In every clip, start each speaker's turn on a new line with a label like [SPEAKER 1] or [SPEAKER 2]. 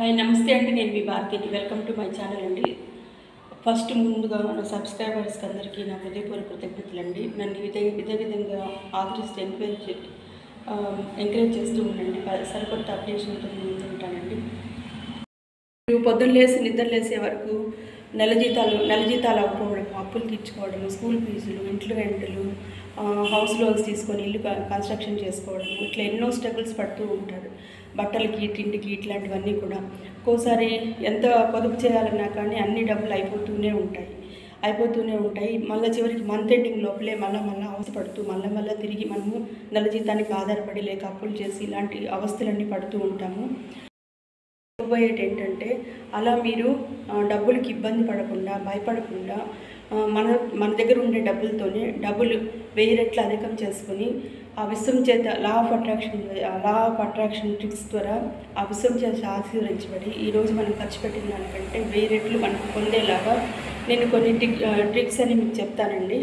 [SPEAKER 1] Hi నమస్తే అండి, నేను మీ భారతిని. వెల్కమ్ టు మై ఛానల్ అండి. ఫస్ట్ ముందుగా మన సబ్స్క్రైబర్స్కి అందరికీ నా హృదయపూర్వక కృతజ్ఞతలు అండి. నన్ను ఇదే విధంగా ఆదరిస్తే ఎంకరేజ్ చేస్తూ ఉండండి. సరికొత్త అప్డేషన్తో ముందు ఉంటానండి. పొద్దున్న లేసి నిద్ర లేసే వరకు నెల జీతాలు అవ్వకపోవడం, అప్పులు తీర్చుకోవడం, స్కూల్ ఫీజులు, ఇంట్లో రెంట్లు, హౌస్ లోన్స్ తీసుకొని ఇల్లు కన్స్ట్రక్షన్ చేసుకోవడం, ఇట్లా ఎన్నో స్ట్రగుల్స్ పడుతూ ఉంటారు. బట్టలకి, తిండికి, ఇట్లాంటివన్నీ కూడా ఒక్కోసారి ఎంత పొదుపు చేయాలన్నా కానీ అన్ని డబ్బులు అయిపోతూనే ఉంటాయి. మళ్ళీ చివరికి మంత్ ఎండింగ్ లోపలే మళ్ళీ అవస్థపడుతూ మళ్ళీ తిరిగి మనము నెల జీతానికి ఆధారపడి లేక అప్పులు చేసి ఇలాంటి అవస్థలన్నీ పడుతూ ఉంటాము. చెప్పబోయేది ఏంటంటే, అలా మీరు డబ్బులకి ఇబ్బంది పడకుండా, భయపడకుండా మన దగ్గర ఉండే డబ్బులతోనే డబ్బులు 1000 రెట్లు అధికం చేసుకొని ఆ విశ్వం చేత లా ఆఫ్ అట్రాక్షన్ ట్రిక్స్ ద్వారా ఆ విశ్వం చేత ఆశీర్వదించబడి ఈరోజు మనం ఖర్చు పెట్టిన దానికంటే 1000 రెట్లు మనకు పొందేలాగా నేను కొన్ని ట్రిక్స్ అని మీకు చెప్తానండి.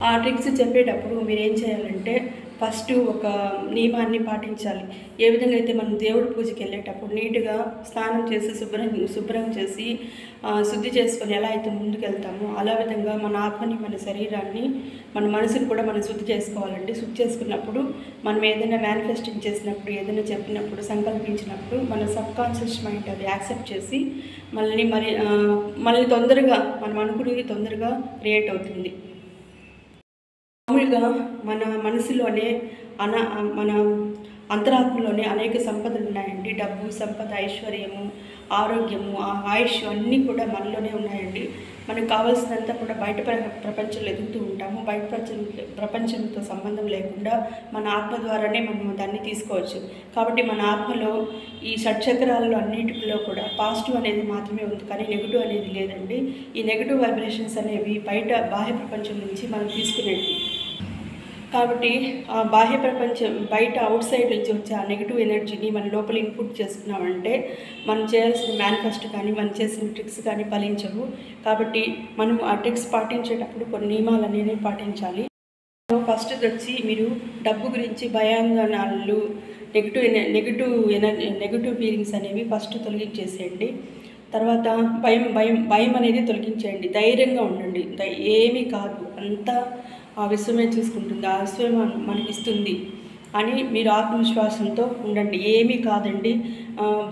[SPEAKER 1] ఆ ట్రిక్స్ చెప్పేటప్పుడు మీరు ఏం చేయాలంటే, ఫస్ట్ ఒక నియమాన్ని పాటించాలి. ఏ విధంగా అయితే మనం దేవుడి పూజకి వెళ్ళేటప్పుడు నీట్గా స్నానం చేసి శుభ్రం చేసి శుద్ధి చేసుకొని ఎలా అయితే ముందుకు వెళ్తామో అలా విధంగా మన ఆత్మని, మన శరీరాన్ని, మన మనసుని కూడా మనం శుద్ధి చేసుకోవాలండి. శుద్ధి చేసుకున్నప్పుడు మనం ఏదైనా మేనిఫెస్టింగ్ చేసినప్పుడు, ఏదైనా చెప్పినప్పుడు, సంకల్పించినప్పుడు మన సబ్కాన్షియస్ మైండ్ అది యాక్సెప్ట్ చేసి మళ్ళీ తొందరగా మనం అనుకునేది తొందరగా క్రియేట్ అవుతుంది. మామూలుగా మన మనసులోనే మన అంతరాత్మలోనే అనేక సంపదలు ఉన్నాయండి. డబ్బు, సంపద, ఐశ్వర్యము, ఆరోగ్యము, ఆయుష్ అన్నీ కూడా మనలోనే ఉన్నాయండి. మనకు కావాల్సినంత కూడా బయట ప్రపంచంలో ఎదుగుతూ ఉంటాము. బయట ప్రపంచంతో సంబంధం లేకుండా మన ఆత్మ ద్వారానే మనం దాన్ని తీసుకోవచ్చు. కాబట్టి మన ఆత్మలో ఈ షట్చక్రాలలో అన్నిటిలో కూడా పాజిటివ్ అనేది మాత్రమే ఉంది, కానీ నెగిటివ్ అనేది లేదండి. ఈ నెగిటివ్ వైబ్రేషన్స్ అనేవి బాహ్య ప్రపంచం నుంచి మనం తీసుకునేవి. కాబట్టి ఆ బాహ్య ప్రపంచం బయట అవుట్ సైడ్ నుంచి వచ్చే ఆ నెగిటివ్ ఎనర్జీని మన లోపల ఇన్పుట్ చేసుకున్నామంటే మనం చేయాల్సిన మేనిఫెస్టో కానీ మనం చేసిన ట్రిక్స్ కానీ ఫలించవు. కాబట్టి మనం ఆ ట్రిక్స్ పాటించేటప్పుడు కొన్ని నియమాలు అనేవి పాటించాలి. ఫస్ట్ వచ్చి మీరు డబ్బు గురించి భయాందోళనలు, నెగిటివ్ ఫీలింగ్స్ అనేవి ఫస్ట్ తొలగించేసేయండి. తర్వాత భయం అనేది తొలగించేయండి. ధైర్యంగా ఉండండి. ఏమీ కాదు, అంతా ఆ విశ్వమే చూసుకుంటుంది, ఆ విశ్వమే మనకిస్తుంది అని మీరు ఆత్మవిశ్వాసంతో ఉండండి. ఏమీ కాదండి,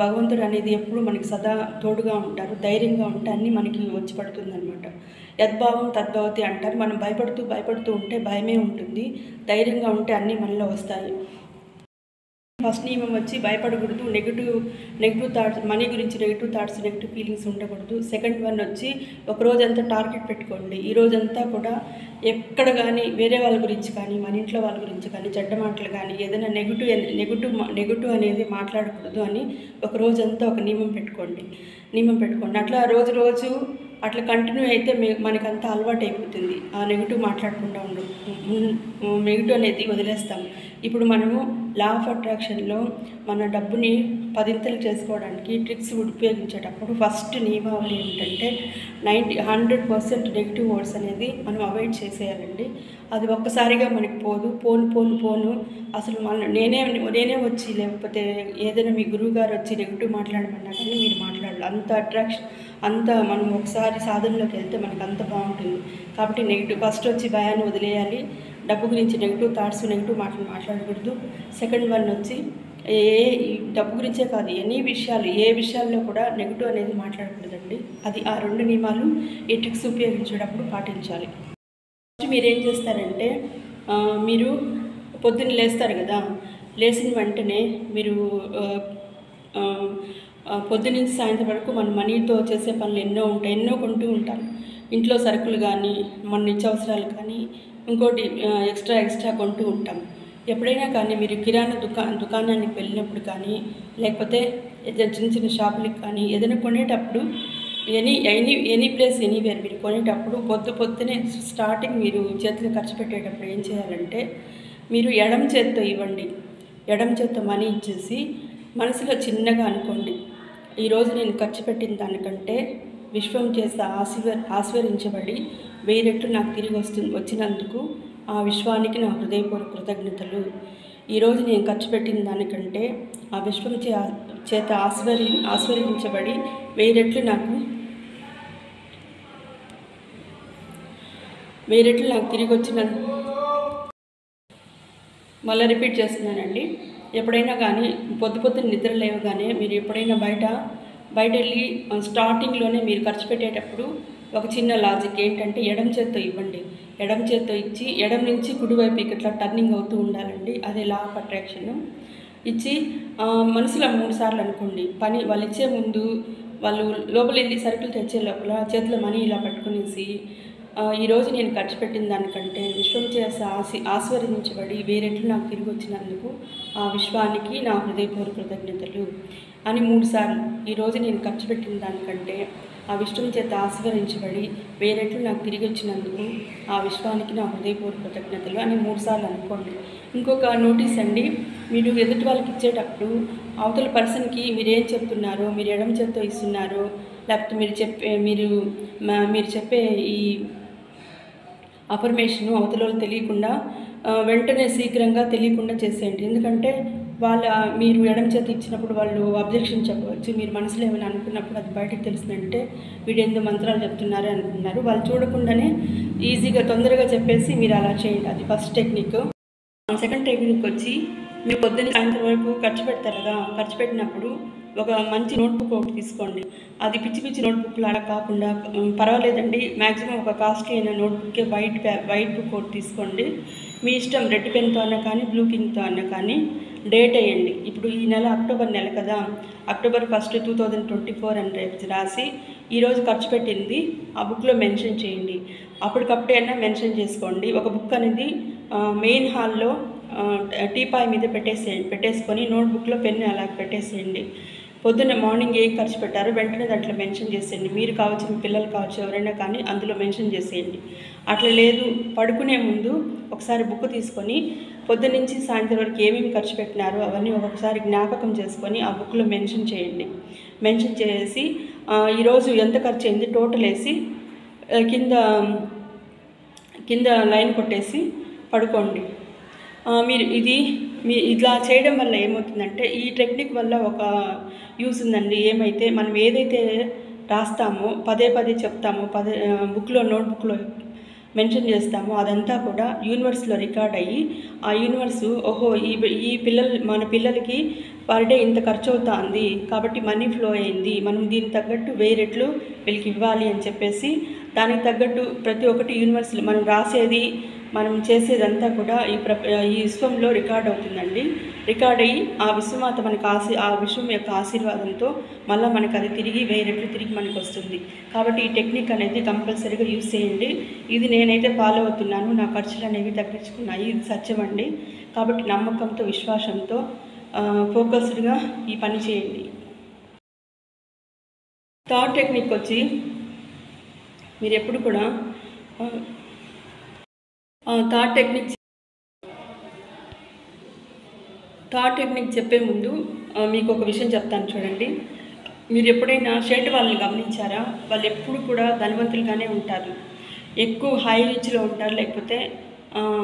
[SPEAKER 1] భగవంతుడు అనేది ఎప్పుడు మనకి సదా తోడుగా ఉంటారు. ధైర్యంగా ఉంటే అన్నీ మనకి వచ్చి పడుతుంది అనమాట. యద్భావం తద్భవతి అంటారు. మనం భయపడుతూ ఉంటే భయమే ఉంటుంది, ధైర్యంగా ఉంటే అన్నీ మనలో వస్తాయి. ఫస్ట్ నియమం వచ్చి భయపడకూడదు. నెగిటివ్ థాట్స్, మనీ గురించి నెగిటివ్ థాట్స్, నెగిటివ్ ఫీలింగ్స్ ఉండకూడదు. సెకండ్ వన్ వచ్చి ఒక రోజంతా టార్గెట్ పెట్టుకోండి. ఈ రోజంతా కూడా ఎక్కడ కానీ వేరే వాళ్ళ గురించి కానీ, మన ఇంట్లో వాళ్ళ గురించి కానీ, చెడ్డ మాటలు కానీ, ఏదైనా నెగిటివ్ అనేది మాట్లాడకూడదు అని ఒక రోజంతా ఒక నియమం పెట్టుకోండి. అట్లా రోజు అట్లా కంటిన్యూ అయితే మనకంతా అలవాటు అయిపోతుంది. ఆ నెగిటివ్ మాట్లాడకుండా నెగిటివ్ అనేది వదిలేస్తాం. ఇప్పుడు మనము లా ఆఫ్ అట్రాక్షన్లో మన డబ్బుని 10 చేసుకోవడానికి ట్రిక్స్ ఉపయోగించేటప్పుడు ఫస్ట్ నియమావళి ఏంటంటే 100% నెగిటివ్ వర్డ్స్ అనేది మనం అవాయిడ్ చేసేయాలండి. అది ఒక్కసారిగా మనకి పోను అసలు నేనే వచ్చి, లేకపోతే ఏదైనా మీ గురువుగారు వచ్చి నెగిటివ్ మాట్లాడమన్నా కానీ మీరు మాట్లాడాలి. అంత మనం ఒకసారి సాధనలోకి వెళ్తే మనకు అంత బాగుంటుంది. కాబట్టి ఫస్ట్ వచ్చి భయాన్ని వదిలేయాలి. డబ్బు గురించి నెగిటివ్ థాట్స్, నెగిటివ్ మాటలు మాట్లాడకూడదు. సెకండ్ వన్ వచ్చి డబ్బు గురించే కాదు, ఏ విషయాల్లో కూడా నెగిటివ్ అనేది మాట్లాడకూడదండి. అది ఆ 2 నియమాలు ఈ ట్రిక్స్ ఉపయోగించేటప్పుడు పాటించాలి. ఫస్ట్ మీరు ఏం చేస్తారంటే, మీరు పొద్దున్న లేస్తారు కదా, లేచిన వెంటనే మీరు పొద్దున్నుంచి సాయంత్రం వరకు మన మనీతో చేసే పనులు ఎన్నో కొంటూ ఉంటాం. ఇంట్లో సరుకులు కానీ, మన నిత్యావసరాలు కానీ, ఇంకోటి ఎక్స్ట్రా కొంటూ ఉంటాం. ఎప్పుడైనా కానీ మీరు కిరాణా దుకాణానికి వెళ్ళినప్పుడు కానీ, లేకపోతే చిన్న షాపులకు కానీ ఏదైనా కొనేటప్పుడు ఎనీ ప్లేస్ ఎనీవేర్ మీరు కొనేటప్పుడు పొద్దునే స్టార్టింగ్ మీరు చేతిలో ఖర్చు పెట్టేటప్పుడు ఏం చేయాలంటే, మీరు ఎడమ చేత్తో ఇవ్వండి. ఎడమ చేత్తో మనీ ఇచ్చేసి మనసులో చిన్నగా అనుకోండి, ఈరోజు నేను ఖర్చు పెట్టిన దానికంటే విశ్వం చేత ఆశీర్వదించబడి 1000 రెట్లు నాకు తిరిగి వచ్చినందుకు ఆ విశ్వానికి నా హృదయపూర్వక కృతజ్ఞతలు. ఈరోజు నేను ఖర్చు పెట్టిన దానికంటే ఆ విశ్వం చేత ఆశీర్వదించబడి 1000 రెట్లు నాకు తిరిగి వచ్చిన. మళ్ళీ రిపీట్ చేస్తున్నానండి. ఎప్పుడైనా కానీ పొద్దున నిద్ర లేవగానే మీరు ఎప్పుడైనా బయట వెళ్ళి స్టార్టింగ్లోనే మీరు ఖర్చు పెట్టేటప్పుడు ఒక చిన్న లాజిక్ ఏంటంటే ఎడమ చేత్తో ఇవ్వండి. ఎడమ చేత్తో ఇచ్చి ఎడమ నుంచి కుడివైపుకి ఇట్లా టర్నింగ్ అవుతూ ఉండాలండి. అదే లా ఆఫ్ అట్రాక్షన్. ఇచ్చి మనసులో 3 సార్లు అనుకోండి. పని వాళ్ళు ఇచ్చే ముందు వాళ్ళు లోపల వెళ్ళి సరుకులు తెచ్చే లోపల చేతిలో మనీ ఇలా పట్టుకునేసి ఈరోజు నేను ఖర్చు పెట్టిన దానికంటే విశ్వం చేసి ఆశీర్వదించబడి 1000 రెట్లు నాకు తిరిగి వచ్చినందుకు ఆ విశ్వానికి నా హృదయపూర్వక కృతజ్ఞతలు అని 3 సార్లు. ఈరోజు నేను ఖర్చు పెట్టిన దానికంటే ఆ విశ్వం చేత ఆశీర్వదించబడి 1000 రెట్లు నాకు తిరిగి వచ్చినందుకు ఆ విశ్వానికి నా హృదయపూర్వక కృతజ్ఞతలు అని 3 సార్లు అనుకోండి. ఇంకొక నోటీస్ అండి, మీరు ఎదుటి వాళ్ళకి ఇచ్చేటప్పుడు అవతల పర్సన్కి మీరేం చెప్తున్నారో, మీరు ఎడమ చేత్తో ఇస్తున్నారో లేకపోతే మీరు చెప్పే ఈ అఫర్మేషను అవతల తెలియకుండా వెంటనే శీఘ్రంగా తెలియకుండా చేసేయండి. ఎందుకంటే మీరు ఎడమ చేతి ఇచ్చినప్పుడు వాళ్ళు అబ్జెక్షన్ చెప్పవచ్చు. మీరు మనసులో ఏమైనా అనుకున్నప్పుడు అది బయటకు తెలిసిందంటే వీడు ఎందుకు మంత్రాలు చెప్తున్నారే అనుకున్నారు. వాళ్ళు చూడకుండానే ఈజీగా తొందరగా చెప్పేసి మీరు అలా చేయండి. అది ఫస్ట్ టెక్నిక్. సెకండ్ టెక్నిక్ వచ్చి మీరు పొద్దున్న సాయంత్రం వరకు ఖర్చు పెడతారు కదా, ఖర్చు పెట్టినప్పుడు ఒక మంచి నోట్బుక్ ఒకటి తీసుకోండి. అది పిచ్చి నోట్బుక్ లాగా కాకుండా పర్వాలేదండి, మ్యాక్సిమం ఒక కాస్ట్లీ అయిన నోట్బుక్కే వైట్ బుక్ ఒకటి తీసుకోండి. మీ ఇష్టం, రెడ్ పెన్తో అన్నా కానీ బ్లూ పింక్తో అన్నా కానీ డేట్ వేయండి. ఇప్పుడు ఈ నెల అక్టోబర్ నెల కదా, అక్టోబర్ 1, 2024 అని రేపు రాసి ఈరోజు ఖర్చు పెట్టింది ఆ బుక్లో మెన్షన్ చేయండి. అప్పటికప్పుడైనా మెన్షన్ చేసుకోండి. ఒక బుక్ అనేది మెయిన్ హాల్లో టీపాయ్ మీద పెట్టేసుకొని నోట్బుక్లో పెన్ను అలా పెట్టేసేయండి. పొద్దున్న మార్నింగ్ ఏం ఖర్చు పెట్టారో వెంటనే దాంట్లో మెన్షన్ చేసేయండి. మీరు కావచ్చు, మీ పిల్లలు కావచ్చు, ఎవరైనా కానీ అందులో మెన్షన్ చేసేయండి. అట్లా లేదు, పడుకునే ముందు ఒకసారి బుక్ తీసుకొని పొద్దున్నుంచి సాయంత్రం వరకు ఏమేమి ఖర్చు పెట్టినారో అవన్నీ ఒక్కొక్కసారి జ్ఞాపకం చేసుకొని ఆ బుక్లో మెన్షన్ చేయండి. మెన్షన్ చేసి ఈరోజు ఎంత ఖర్చు అయింది టోటల్ వేసి కింద లైన్ కొట్టేసి పడుకోండి. మీరు ఇలా చేయడం వల్ల ఏమవుతుందంటే, ఈ టెక్నిక్ వల్ల ఒక యూస్ ఉందండి. ఏమైతే మనం ఏదైతే రాస్తామో పదే చెప్తామో నోట్బుక్లో మెన్షన్ చేస్తామో అదంతా కూడా యూనివర్స్లో రికార్డ్ అయ్యి ఆ యూనివర్సు ఓహో మన పిల్లలకి పర్ డే ఇంత ఖర్చు అవుతుంది కాబట్టి మనీ ఫ్లో అయింది, మనం దీనికి తగ్గట్టు 1000 రెట్లు వీళ్ళకి ఇవ్వాలి అని చెప్పేసి దానికి తగ్గట్టు ప్రతి ఒక్కటి యూనివర్స్లో మనం రాసేది మనం చేసేదంతా కూడా ఈ విశ్వంలో రికార్డ్ అవుతుందండి. రికార్డ్ అయ్యి ఆ విశ్వమాత మనకు ఆ విశ్వం యొక్క ఆశీర్వాదంతో మళ్ళీ మనకు అది తిరిగి 1000 రెట్లు తిరిగి మనకు వస్తుంది. కాబట్టి ఈ టెక్నిక్ అనేది కంపల్సరీగా యూజ్ చేయండి. ఇది నేనైతే ఫాలో అవుతున్నాను, నా ఖర్చులు అనేవి తగ్గించుకున్నాయి. ఇది సత్యం అండి. కాబట్టి నమ్మకంతో విశ్వాసంతో ఫోకస్డ్గా ఈ పని చేయండి. థర్డ్ టెక్నిక్ వచ్చి మీరు ఎప్పుడు కూడా థర్డ్ టెక్నిక్ చెప్పే ముందు మీకు ఒక విషయం చెప్తాను చూడండి. మీరు ఎప్పుడైనా షేట్ వాళ్ళని గమనించారా? వాళ్ళు ఎప్పుడు కూడా ధనవంతులుగానే ఉంటారు, ఎక్కువ హై రిచ్లో ఉంటారు, లేకపోతే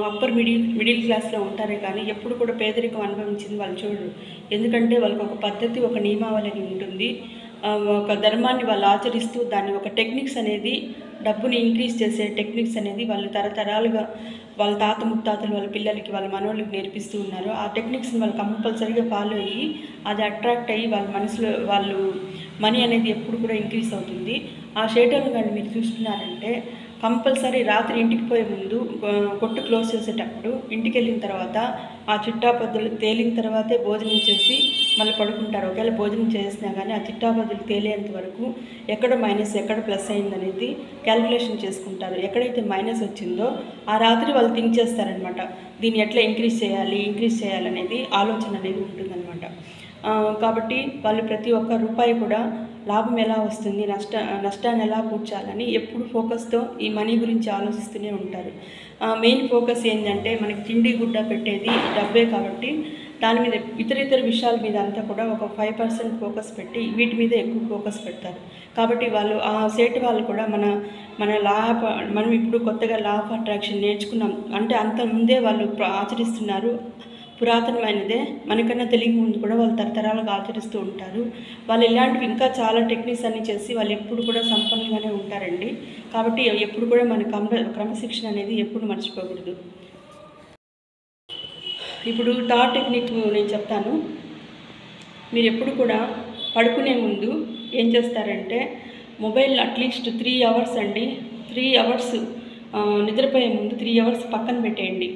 [SPEAKER 1] అప్పర్ మిడిల్ క్లాస్లో ఉంటారే కానీ ఎప్పుడు కూడా పేదరికం అనుభవించింది వాళ్ళు చూడరు. ఎందుకంటే వాళ్ళకి ఒక పద్ధతి, ఒక నియమావళి ఉంటుంది, ఒక ధర్మాన్ని వాళ్ళు ఆచరిస్తూ దాన్ని ఒక టెక్నిక్స్ అనేది డబ్బుని ఇంక్రీజ్ చేసే టెక్నిక్స్ అనేది వాళ్ళు తరతరాలుగా వాళ్ళ తాత ముత్తాతలు వాళ్ళ పిల్లలకి వాళ్ళ మనోళ్ళకి నేర్పిస్తూ ఉన్నారు. ఆ టెక్నిక్స్ని వాళ్ళు కంపల్సరీగా ఫాలో అయ్యి అది అట్రాక్ట్ అయ్యి వాళ్ళ మనసులో వాళ్ళు మనీ అనేది ఎప్పుడు కూడా ఇంక్రీజ్ అవుతుంది. ఆ షేటర్లు కానీ మీరు చూస్తున్నారంటే కంపల్సరీ రాత్రి ఇంటికి పోయే ముందు కొట్టు క్లోజ్ చేసేటప్పుడు ఇంటికి వెళ్ళిన తర్వాత ఆ చిట్టాపద్దులు తేలిన తర్వాతే భోజనం చేసి మళ్ళీ పడుకుంటారు. ఒకవేళ భోజనం చేసినా కానీ ఆ చిట్టాపద్దులు తేలేంత వరకు ఎక్కడ మైనస్ ఎక్కడ ప్లస్ అయిందనేది క్యాలిక్యులేషన్ చేసుకుంటారు. ఎక్కడైతే మైనస్ వచ్చిందో ఆ రాత్రి వాళ్ళు థింక్ చేస్తారనమాట, దీన్ని ఎట్లా ఇంక్రీజ్ చేయాలనేది ఆలోచన అనేది ఉంటుందన్నమాట. కాబట్టి వాళ్ళు ప్రతి ఒక్క రూపాయి కూడా లాభం ఎలా వస్తుంది, నష్టాన్ని ఎలా పూడ్చాలని ఎప్పుడు ఫోకస్తో ఈ మనీ గురించి ఆలోచిస్తూనే ఉంటారు. మెయిన్ ఫోకస్ ఏంటంటే మనకి తిండి గుడ్డ పెట్టేది డబ్బే కాబట్టి దాని మీద ఇతర విషయాల మీద అంతా కూడా ఒక 5% ఫోకస్ పెట్టి వీటి మీద ఎక్కువ ఫోకస్ పెడతారు. కాబట్టి వాళ్ళు ఆ సేట్ వాళ్ళు కూడా మనం ఇప్పుడు కొత్తగా లా ఆఫ్ అట్రాక్షన్ నేర్చుకున్నాం అంటే అంత ముందే వాళ్ళు ఆచరిస్తున్నారు, పురాతనమైనదే. మనకన్నా తెలియక ముందు కూడా వాళ్ళు తరతరాలుగా ఆచరిస్తూ ఉంటారు. వాళ్ళు ఇలాంటివి ఇంకా చాలా టెక్నిక్స్ అన్నీ చేసి వాళ్ళు ఎప్పుడు కూడా సంపన్నంగానే ఉంటారండి. కాబట్టి ఎప్పుడు కూడా మన క్రమశిక్షణ అనేది ఎప్పుడు మర్చిపోకూడదు. ఇప్పుడు థర్డ్ టెక్నిక్ నేను చెప్తాను. మీరు ఎప్పుడు కూడా పడుకునే ముందు ఏం చేస్తారంటే మొబైల్ అట్లీస్ట్ 3 అవర్స్ అండి, 3 అవర్స్ నిద్రపోయే ముందు 3 అవర్స్ పక్కన పెట్టేయండి.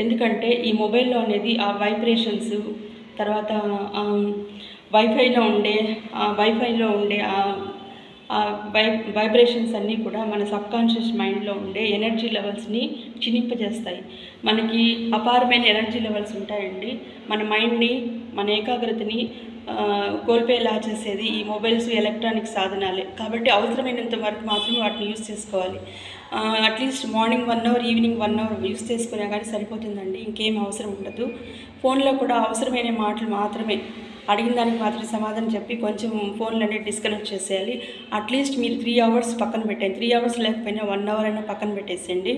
[SPEAKER 1] ఎందుకంటే ఈ మొబైల్లో అనేది ఆ వైబ్రేషన్స్, తర్వాత వైఫైలో ఉండే వైబ్రేషన్స్ అన్నీ కూడా మన సబ్కాన్షియస్ మైండ్లో ఉండే ఎనర్జీ లెవెల్స్ని క్షీణింపజేస్తాయి. మనకి అపారమైన ఎనర్జీ లెవెల్స్ ఉంటాయండి. మన మైండ్ని, మన ఏకాగ్రతని కోల్పోయేలా చేసేది ఈ మొబైల్స్, ఎలక్ట్రానిక్ సాధనాలే. కాబట్టి అవసరమైనంత వరకు మాత్రమే వాటిని యూజ్ చేసుకోవాలి. At least morning 1 hour, evening 1 hour use చేసుకునే కానీ సరిపోతుందండి. ఇంకేం అవసరం ఉండదు. ఫోన్లో కూడా అవసరమైన మాటలు మాత్రమే, అడిగిన దానికి మాత్రం సమాధానం చెప్పి కొంచెం ఫోన్లు అనేది డిస్కనెక్ట్ చేసేయాలి. అట్లీస్ట్ మీరు 3 అవర్స్ పక్కన పెట్టండి. 3 అవర్స్ లేకపోయినా 1 అవర్ అయినా పక్కన పెట్టేసేయండి.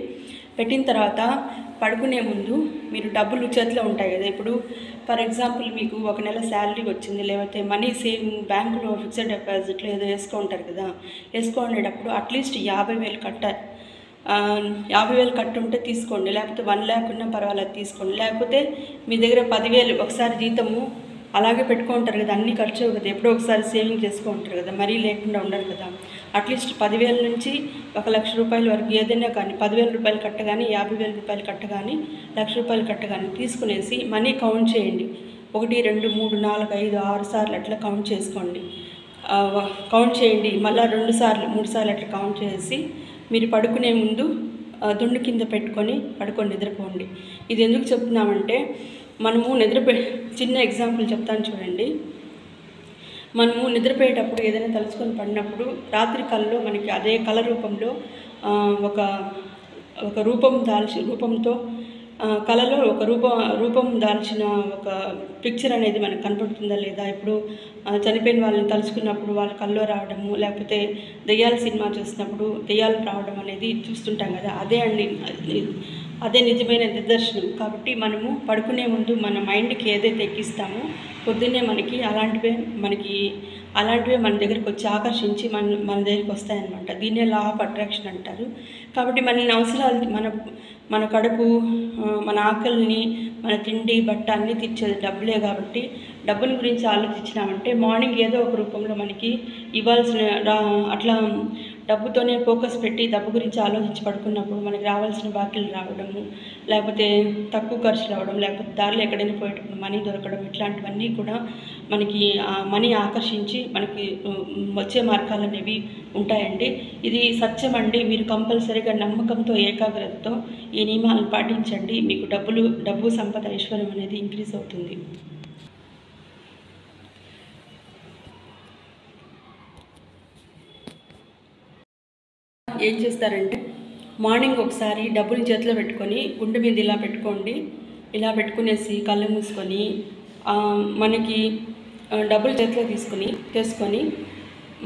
[SPEAKER 1] పెట్టిన తర్వాత పడుకునే ముందు మీరు డబ్బులు చేతిలో ఉంటాయి కదా. ఇప్పుడు ఫర్ ఎగ్జాంపుల్ మీకు ఒక నెల శాలరీ వచ్చింది, లేకపోతే మనీ సేవింగ్ బ్యాంకులో ఫిక్స్డ్ డిపాజిట్లో ఏదో వేసుకుంటారు కదా. వేసుకునేటప్పుడు అట్లీస్ట్ 50,000 కట్టాలి. 50,000 కట్టుంటే తీసుకోండి, లేకపోతే 1 lakh ఉన్నా పర్వాలేదు తీసుకోండి. లేకపోతే మీ దగ్గర 10,000 ఒకసారి జీతము అలాగే పెట్టుకుంటారు కదా, అన్నీ ఖర్చు కదా, ఎప్పుడో ఒకసారి సేవింగ్ చేసుకుంటారు కదా, మరీ లేకుండా ఉండరు కదా. అట్లీస్ట్ 10,000 నుంచి 1,00,000 రూపాయల వరకు ఏదైనా కానీ 10,000 రూపాయలు కట్టగాని, 50,000 రూపాయలు కట్టగాని, 1,00,000 రూపాయలు కట్టగాని తీసుకునేసి మనీ కౌంట్ చేయండి. 1 2 3 4 5 6 సార్లు అట్లా కౌంట్ చేసుకోండి. కౌంట్ చేయండి. మళ్ళీ 2 సార్లు 3 సార్లు అట్లా కౌంట్ చేసి మీరు పడుకునే ముందు దుండు కింద పెట్టుకొని పడుకొని నిద్రపోండి. ఇది ఎందుకు చెప్తున్నామంటే మనము చిన్న ఎగ్జాంపుల్ చెప్తాను చూడండి. మనము నిద్రపోయేటప్పుడు ఏదైనా తలుచుకొని పడినప్పుడు రాత్రి కల్లో మనకి అదే కళ రూపంలో ఒక రూపంతో కళలో ఒక రూపం దాల్చిన ఒక పిక్చర్ అనేది మనకు కనపడుతుందా లేదా. ఇప్పుడు చనిపోయిన వాళ్ళని తలుచుకున్నప్పుడు వాళ్ళ కల్లో రావడము, లేకపోతే దెయ్యాల సినిమా చూసినప్పుడు దెయ్యాలు రావడం అనేది చూస్తుంటాం కదా. అదే నిజమైన నిదర్శనం. కాబట్టి మనము పడుకునే ముందు మన మైండ్కి ఏదైతే ఎక్కిస్తామో పొద్దున్నే అలాంటివే మన దగ్గరికి వచ్చి ఆకర్షించి మన దగ్గరికి వస్తాయన్నమాట. దీన్నే లా ఆఫ్ అట్రాక్షన్ అంటారు. కాబట్టి మన అవసరాలు, మన కడుపు, మన ఆకలిని, మన తిండి, బట్ట అన్నీ తీర్చేది డబ్బులే. కాబట్టి డబ్బుల గురించి ఆలోచించినామంటే మార్నింగ్ ఏదో ఒక రూపంలో మనకి ఇవ్వాల్సిన అట్లా డబ్బుతోనే ఫోకస్ పెట్టి డబ్బు గురించి ఆలోచించి పడుకున్నప్పుడు మనకి రావాల్సిన బాకీలు రావడము, లేకపోతే తక్కువ ఖర్చు రావడం, లేకపోతే దారిలో ఎక్కడైనా పోయేటప్పుడు మనీ దొరకడం, ఇట్లాంటివన్నీ కూడా మనకి మనీ ఆకర్షించి మనకి వచ్చే మార్గాలు అనేవి ఉంటాయండి. ఇది సత్యం అండి. మీరు కంపల్సరీగా నమ్మకంతో, ఏకాగ్రతతో ఈ నియమాలను పాటించండి. మీకు డబ్బు, సంపద, ఐశ్వర్యం అనేది ఇంక్రీజ్ అవుతుంది. ఏం చేస్తారంటే మార్నింగ్ ఒకసారి డబ్బులు చేతిలో పెట్టుకొని గుండె మీద ఇలా పెట్టుకోండి. ఇలా పెట్టుకునేసి కళ్ళు మూసుకొని మనకి డబ్బులు చేతిలో తీసుకొని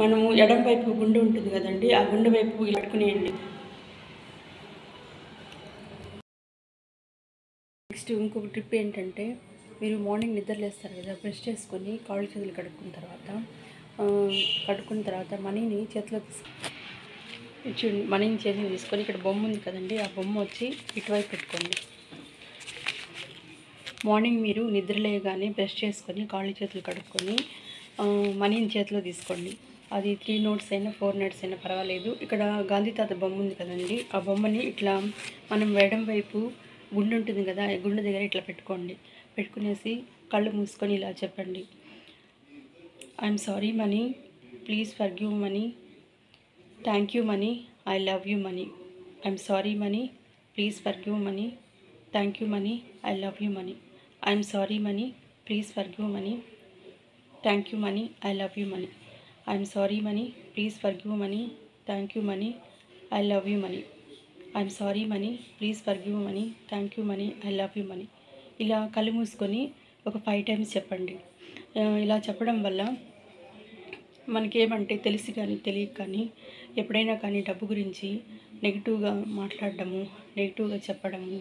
[SPEAKER 1] మనము ఎడం వైపు గుండె ఉంటుంది కదండి, ఆ గుండె వైపు ఇలా పెట్టుకునేయండి. నెక్స్ట్ ఇంకొక ట్రిప్ ఏంటంటే మీరు మార్నింగ్ నిద్రలేస్తారు కదా, బ్రష్ చేసుకొని కాళ్ళు చేతులు కడుక్కున్న తర్వాత మనీని చేతిలో తీసుకొని ఇక్కడ బొమ్మ ఉంది కదండి, ఆ బొమ్మ వచ్చి ఇటువైపు పెట్టుకోండి. మార్నింగ్ మీరు నిద్రలేయగానే బ్రష్ చేసుకొని కాళ్ళు చేతులు కడుక్కొని మనీని చేతిలో తీసుకోండి. అది 3 notes అయినా 4 notes అయినా పర్వాలేదు. ఇక్కడ గాంధీ తాత బొమ్మ ఉంది కదండి, ఆ బొమ్మని ఇట్లా మనం ఎడం వైపు గుండె ఉంటుంది కదా, గుండె దగ్గర ఇట్లా పెట్టుకోండి. పెట్టుకునేసి కళ్ళు మూసుకొని ఇలా చెప్పండి. I'm sorry money, please forgive money, thank you money, I love you money. I'm sorry money, please forgive money, thank you money, I love you money. I'm sorry money, please forgive money, thank you money, I love you money. I'm sorry money, please forgive money, thank you money, I love you money. I'm sorry money, please forgive money, thank you money, I love you money. ఇలా కళ్ళు మూసుకొని ఒక 5 times చెప్పండి. ఇలా చెప్పడం వల్ల మనకేమంటే తెలిసి కానీ తెలియక కానీ ఎప్పుడైనా కానీ డబ్బు గురించి నెగిటివ్గా మాట్లాడడము, నెగిటివ్గా చెప్పడము,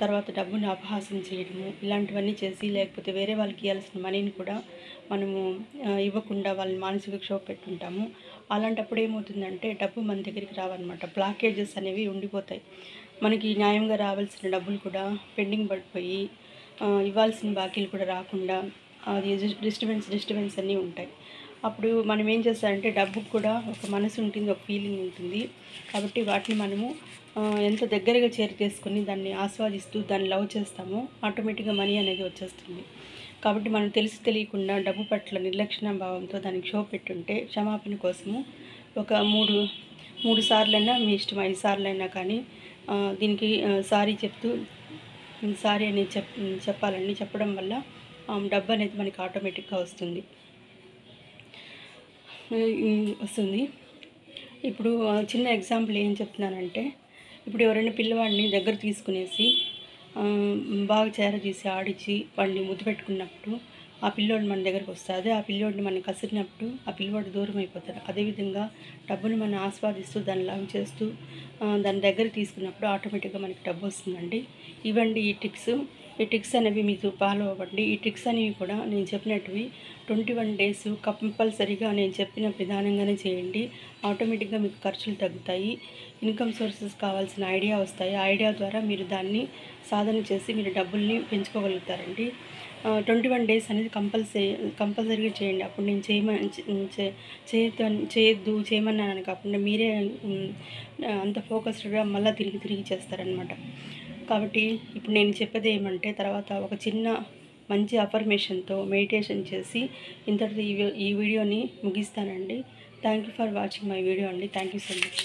[SPEAKER 1] తర్వాత డబ్బుని అపహాసం చేయడము, ఇలాంటివన్నీ చేసి లేకపోతే వేరే వాళ్ళకి ఇవ్వాల్సిన మనీని కూడా మనము ఇవ్వకుండా వాళ్ళని మానసిక క్షోభ పెట్టుంటాము. అలాంటప్పుడు ఏమవుతుందంటే డబ్బు మన దగ్గరికి రావన్నమాట. బ్లాకేజెస్ అనేవి ఉండిపోతాయి. మనకి న్యాయంగా రావాల్సిన డబ్బులు కూడా పెండింగ్ పడిపోయి ఇవ్వాల్సిన బాకీలు కూడా రాకుండా అది డిస్టర్బెన్స్ అన్నీ ఉంటాయి. అప్పుడు మనం ఏం చేస్తామంటే డబ్బుకు కూడా ఒక మనసు ఉంటుంది, ఒక ఫీలింగ్ ఉంటుంది. కాబట్టి వాటిని మనము ఎంత దగ్గరగా చేసుకొని దాన్ని ఆస్వాదిస్తూ దాన్ని లవ్ చేస్తామో ఆటోమేటిక్గా మనీ అనేది వచ్చేస్తుంది. కాబట్టి మనం తెలియకుండా డబ్బు పట్ల నిర్లక్ష్య భావంతో దానికి క్షోభ పెట్టుంటే క్షమాపణ కోసము ఒక మూడు సార్లైనా మీ ఇష్టం 5 సార్లైనా కానీ దీనికి సారీ చెప్తూ సారీ అనేది చెప్పాలండి. చెప్పడం వల్ల డబ్బు అనేది మనకి ఆటోమేటిక్గా వస్తుంది. ఇప్పుడు చిన్న ఎగ్జాంపుల్ ఏం చెప్తున్నానంటే, ఇప్పుడు ఎవరైనా పిల్లవాడిని దగ్గర తీసుకునేసి బాగా చేరదీసి ఆడించి వాడిని ముద్దు పెట్టుకున్నప్పుడు ఆ పిల్లోడు మన దగ్గరకు వస్తుంది. ఆ పిల్లోడిని మనం కసిరినప్పుడు ఆ పిల్లోడు దూరం అయిపోతాడు. అదేవిధంగా డబ్బుని మనం ఆస్వాదిస్తూ దాన్ని లవ్ చేస్తూ దాని దగ్గర తీసుకున్నప్పుడు ఆటోమేటిక్గా మనకి డబ్బు వస్తుందండి. ఇవ్వండి ఈ ట్రిక్స్ అనేవి మీకు ఫాలో అవ్వండి. ఈ ట్రిక్స్ అనేవి కూడా నేను చెప్పినట్టువి 21 డేస్ కంపల్సరీగా నేను చెప్పిన విధానంగానే చేయండి. ఆటోమేటిక్గా మీకు ఖర్చులు తగ్గుతాయి. ఇన్కమ్ సోర్సెస్ కావాల్సిన ఐడియా వస్తాయి. ఆ ఐడియా ద్వారా మీరు దాన్ని సాధన చేసి మీరు డబ్బుల్ని పెంచుకోగలుగుతారండి. 21 డేస్ అనేది కంపల్సరీగా చేయండి. అప్పుడు నేను చేయమన్నాను కాకుండా మీరే అంత ఫోకస్డ్గా మళ్ళీ తిరిగి చేస్తారనమాట. కాబట్టి ఇప్పుడు నేను చెప్పేది ఏమంటే తర్వాత ఒక చిన్న మంచి అఫర్మేషన్తో మెడిటేషన్ చేసి ఇంతటితో ఈ వీడియోని ముగిస్తానండి. Thank you for watching my video అండి. Thank you so much.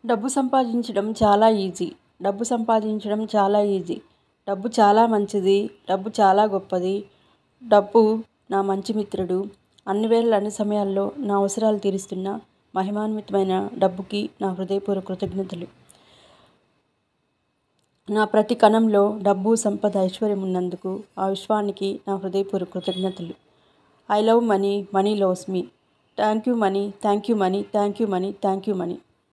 [SPEAKER 1] డబ్బు సంపాదించడం చాలా ఈజీ. డబ్బు చాలా మంచిది. డబ్బు చాలా గొప్పది. డబ్బు నా మంచి మిత్రుడు. అన్ని వేళల అన్ని సమయాల్లో నా అవసరాలు తీరుస్తున్న మహిమాన్వితమైన డబ్బుకి నా హృదయపూర్వక కృతజ్ఞతలు. నా ప్రతి కణంలో డబ్బు, సంపద, ఐశ్వర్యం ఉన్నందుకు ఆ విశ్వానికి నా హృదయపూర్వక కృతజ్ఞతలు. I love money, money loves me. Thank you money, thank you money, thank you money, thank you money.